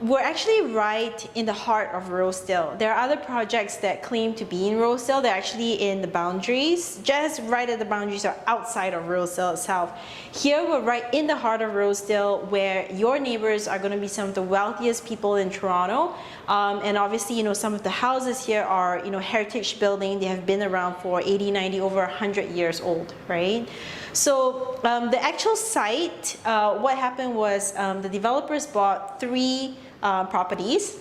we're actually right in the heart of Rosedale. There are other projects that claim to be in Rosedale. They're actually in the boundaries, just right at the boundaries or outside of Rosedale itself. Here we're right in the heart of Rosedale, where your neighbors are going to be some of the wealthiest people in Toronto. And obviously, you know, some of the houses here are, you know, heritage building. They have been around for 80, 90, over 100 years old, right? So the actual site, what happened was the developers bought 3 properties,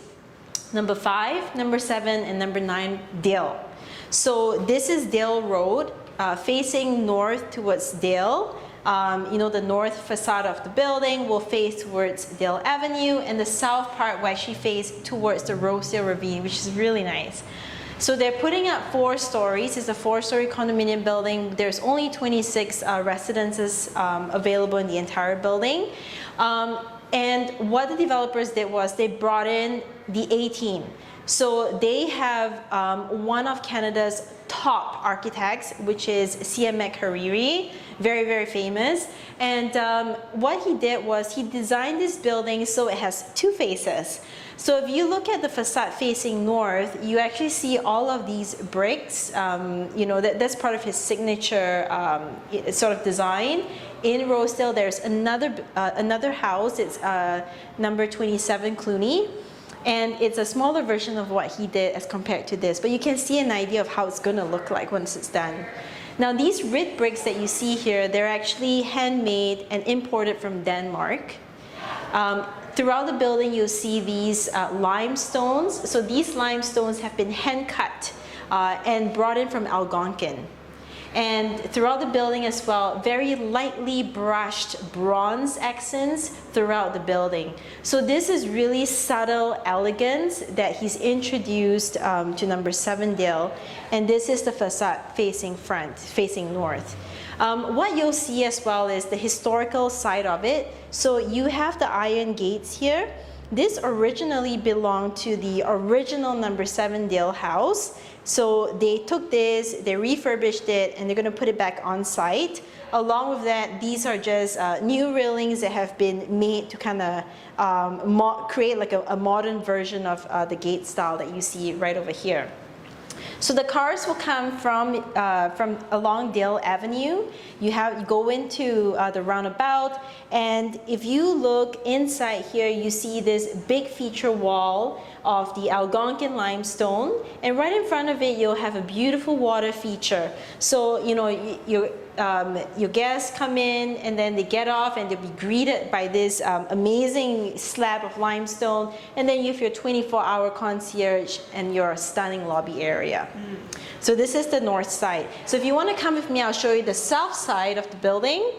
number 5, number 7, and number 9 Dale. So this is Dale Road, facing north towards Dale. You know, the north facade of the building will face towards Dale Avenue, and the south part will actually face towards the Rosedale Ravine, which is really nice. So they're putting up 4 stories. It's a 4-story condominium building. There's only 26 residences available in the entire building. And what the developers did was they brought in the A-team. So they have one of Canada's top architects, which is C.M. McHariri, very, very famous. And what he did was he designed this building so it has 2 faces. So if you look at the facade facing north, you actually see all of these bricks. You know, that's part of his signature sort of design. In Rosedale, there's another house. It's number 27 Clooney. And it's a smaller version of what he did as compared to this. But you can see an idea of how it's going to look like once it's done. Now, these red bricks that you see here, they're actually handmade and imported from Denmark. Throughout the building, you'll see these limestones. So these limestones have been hand cut and brought in from Algonquin. And throughout the building as well, very lightly brushed bronze accents throughout the building. So this is really subtle elegance that he's introduced to number 7 Dale. And this is the facade facing front, facing north. What you'll see as well is the historical side of it. So you have the iron gates here. This originally belonged to the original number 7 Dale house. So they took this, they refurbished it, and they're going to put it back on site. Along with that, these are just new railings that have been made to kind of create like a modern version of the gate style that you see right over here. So the cars will come from along Dale Avenue. You go into the roundabout, and if you look inside here, you see this big feature wall of the Algonquin limestone, and right in front of it, you'll have a beautiful water feature. So you know your guests come in, and then they get off, and they'll be greeted by this amazing slab of limestone, and then you have your 24-hour concierge and your stunning lobby area. So this is the north side. So if you want to come with me, I'll show you the south side of the building.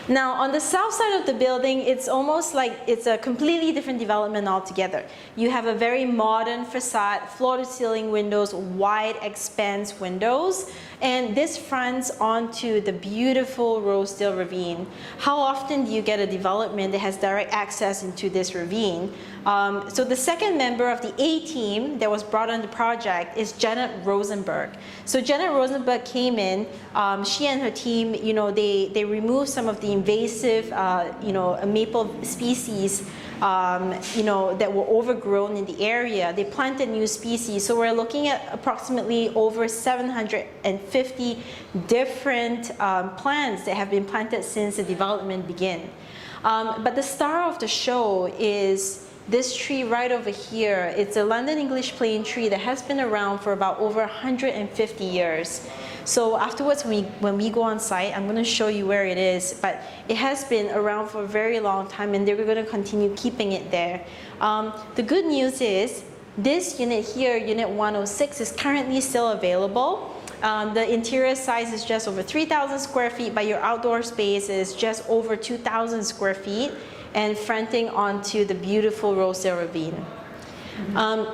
Now, on the south side of the building, it's almost like it's a completely different development altogether. You have a very modern facade, floor-to-ceiling windows, wide expanse windows, and this fronts onto the beautiful Rosedale Ravine. How often do you get a development that has direct access into this ravine? So the second member of the A-team that was brought on the project is Janet Rosenberg. So Janet Rosenberg came in, she and her team, you know, they removed some of the invasive, you know, maple species, you know, that were overgrown in the area. They planted new species. So we're looking at approximately over 750 different plants that have been planted since the development began. But the star of the show is this tree right over here. It's a London English plane tree that has been around for about over 150 years. So afterwards, when we go on site, I'm going to show you where it is. But it has been around for a very long time, and they're going to continue keeping it there. The good news is this unit here, Unit 106, is currently still available. The interior size is just over 3,000 square feet, but your outdoor space is just over 2,000 square feet and fronting onto the beautiful Rosedale Ravine.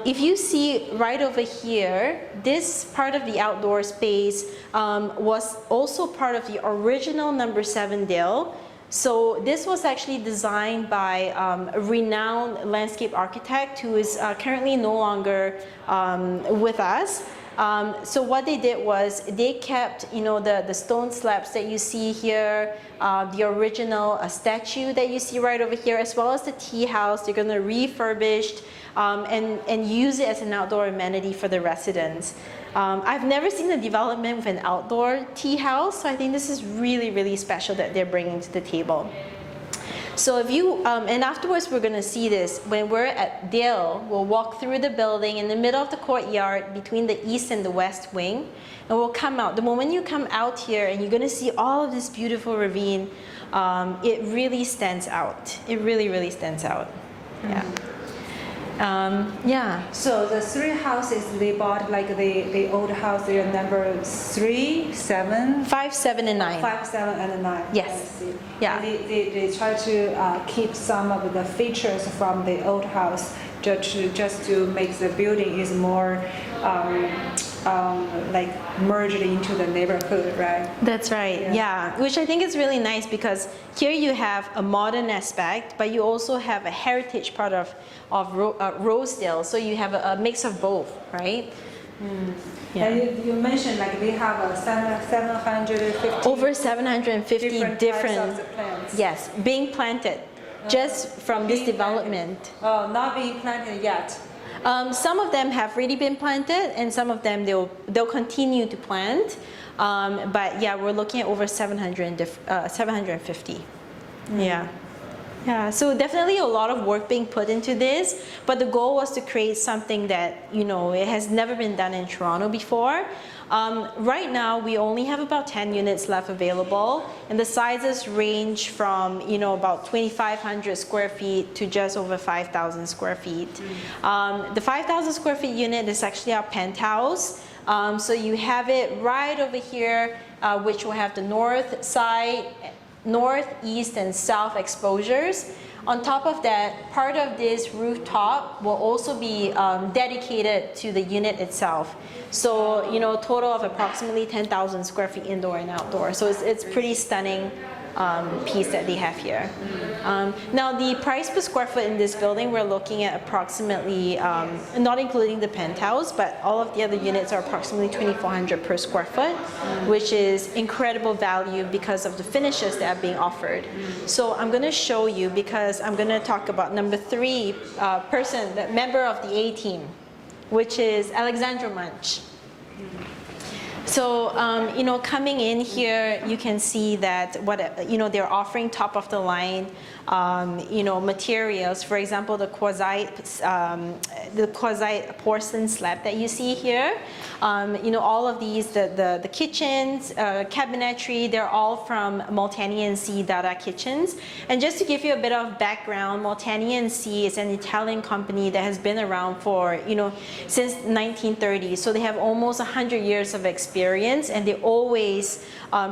If you see right over here, this part of the outdoor space was also part of the original number 7 Dale. So this was actually designed by a renowned landscape architect who is currently no longer with us. So what they did was they kept, the stone slabs that you see here, the original statue that you see right over here, as well as the tea house. They're going to refurbish and use it as an outdoor amenity for the residents. I've never seen a development with an outdoor tea house, so I think this is really, really special that they're bringing to the table. So if you, and afterwards we're going to see this, when we're at Dale, we'll walk through the building in the middle of the courtyard between the east and the west wing, and we'll come out. The moment you come out here and you're going to see all of this beautiful ravine, it really stands out. It really, really stands out. Yeah. Yeah. So the three houses they bought, like the old house, they are number 3, 7, 5, 7, and 9. 5, 7, and 9. Yes. I see. Yeah. And they try to keep some of the features from the old house just to make the building is more like merged into the neighborhood, right? That's right. Yeah. Which I think is really nice because here you have a modern aspect, but you also have a heritage part of Rosedale. So you have a mix of both, right? Yeah. And you mentioned like they have a 750 over 750 different types of the plants. Yes, being planted just from this development. Oh, not being planted yet. Some of them have already been planted, and some of them they'll continue to plant. But yeah, we're looking at over 750. Yeah. Yeah, so definitely a lot of work being put into this, but the goal was to create something that, it has never been done in Toronto before. Right now, we only have about 10 units left available, and the sizes range from, about 2,500 square feet to just over 5,000 square feet. The 5,000 square feet unit is actually our penthouse. So you have it right over here, which will have the north side, north, east, and south exposures. On top of that, part of this rooftop will also be dedicated to the unit itself. So, a total of approximately 10,000 square feet indoor and outdoor. So it's pretty stunning piece that they have here. Now, the price per square foot in this building, we're looking at approximately, not including the penthouse, but all of the other units are approximately $2,400 per square foot, which is incredible value because of the finishes that are being offered. So I'm going to show you, because I'm going to talk about number 3 person, the member of the A team, which is Alexandra Munch. So, coming in here, you can see that they're offering top of the line, materials. For example, the quartzite porcelain slab that you see here. All of these, the kitchens, cabinetry, they're all from Molteni & C Dada Kitchens. And just to give you a bit of background, Molteni & C is an Italian company that has been around for, since 1930. So they have almost 100 years of experience, and they always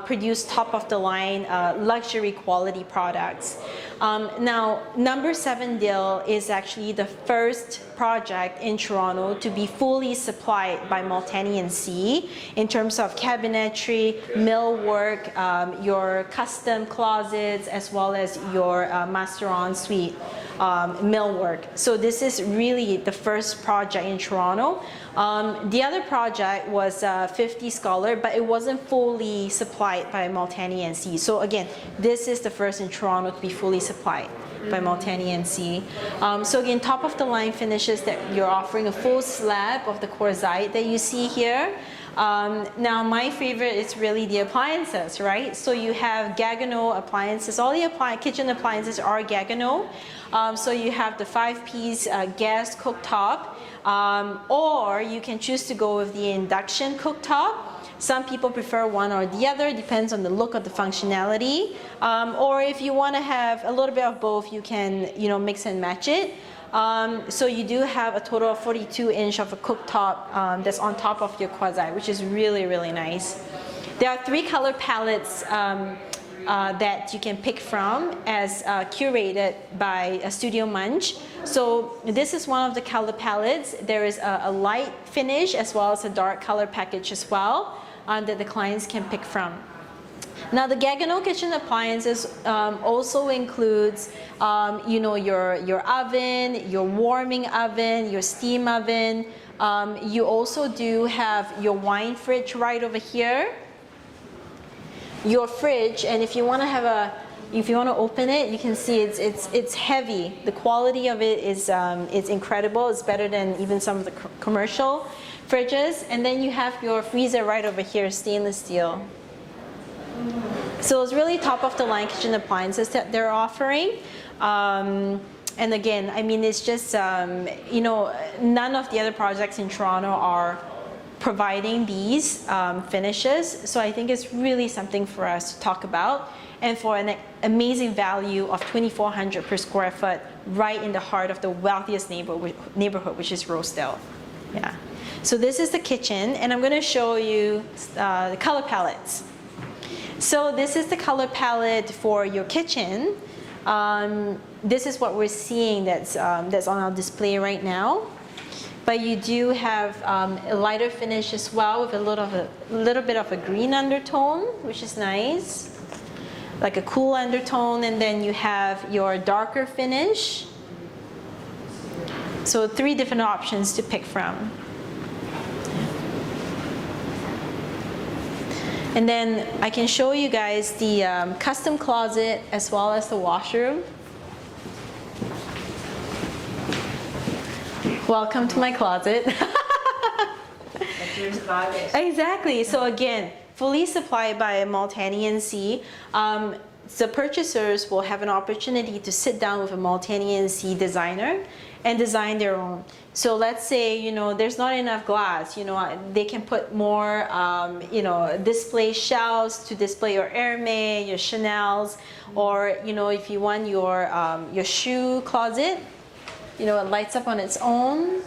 produce top of the line luxury quality products. Now, No.7 Dale is actually the first project in Toronto to be fully supplied by Molteni & C in terms of cabinetry, millwork, your custom closets, as well as your master ensuite millwork. So this is really the first project in Toronto. The other project was 50 Scholar, but it wasn't fully supplied by Molteni & C. So again, this is the first in Toronto to be fully supplied by Molteni & C. So again, top of the line finishes that you're offering a full slab of the quartzite that you see here. Now my favorite is really the appliances, right? So you have Gaggenau appliances. All the kitchen appliances are Gaggenau. So you have the 5-piece gas cooktop, or you can choose to go with the induction cooktop. Some people prefer one or the other, depends on the look of the functionality. Or if you want to have a little bit of both, you can, mix and match it. So you do have a total of 42-inch of a cooktop that's on top of your quartzite, which is really, really nice. There are 3 color palettes that you can pick from, as curated by Studio Munch. So this is one of the color palettes. There is a light finish as well as a dark color package as well that the clients can pick from. Now the Gaggenau kitchen appliances also includes, you know, your oven, your warming oven, your steam oven. You also do have your wine fridge right over here. Your fridge, and if you want to have a, if you want to open it, you can see it's heavy. The quality of it is it's incredible. It's better than even some of the commercial fridges. And then you have your freezer right over here, stainless steel. So it's really top of the line kitchen appliances that they're offering. And again, I mean, it's just, you know, none of the other projects in Toronto are providing these finishes. So I think it's really something for us to talk about, and for an amazing value of $2,400 per square foot right in the heart of the wealthiest neighborhood, which is Rosedale. Yeah. So this is the kitchen, and I'm going to show you the color palettes. So this is the color palette for your kitchen. This is what we're seeing that's on our display right now. But you do have a lighter finish as well, with a little bit of a green undertone, which is nice, like a cool undertone. And then you have your darker finish. So 3 different options to pick from. And then I can show you guys the custom closet as well as the washroom. Welcome to my closet. Exactly. So again, fully supplied by Multani-NC. The purchasers will have an opportunity to sit down with a Multani-NC designer and design their own. So let's say, you know, there's not enough glass, you know, they can put more, you know, display shelves to display your Hermes, your Chanel's, or, you know, if you want your shoe closet, you know, it lights up on its own.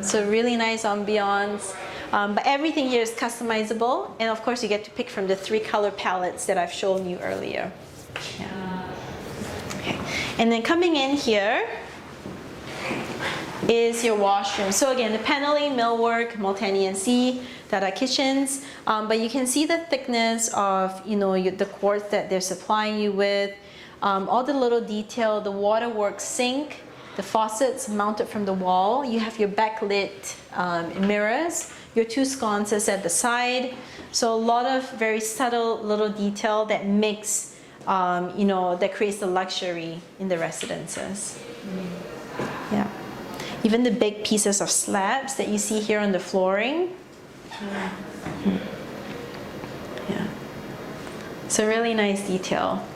So really nice ambiance. But everything here is customizable. And of course, you get to pick from the 3 color palettes that I've shown you earlier. Yeah. Okay. And then coming in here is your washroom. So again, the paneling, millwork, Multani-NC, Dada Kitchens. But you can see the thickness of, you know, the quartz that they're supplying you with. All the little detail, the waterworks sink, the faucets mounted from the wall. You have your backlit mirrors, your 2 sconces at the side. So a lot of very subtle little detail that makes, you know, that creates the luxury in the residences. Yeah. Even the big pieces of slabs that you see here on the flooring. Yeah. So really nice detail.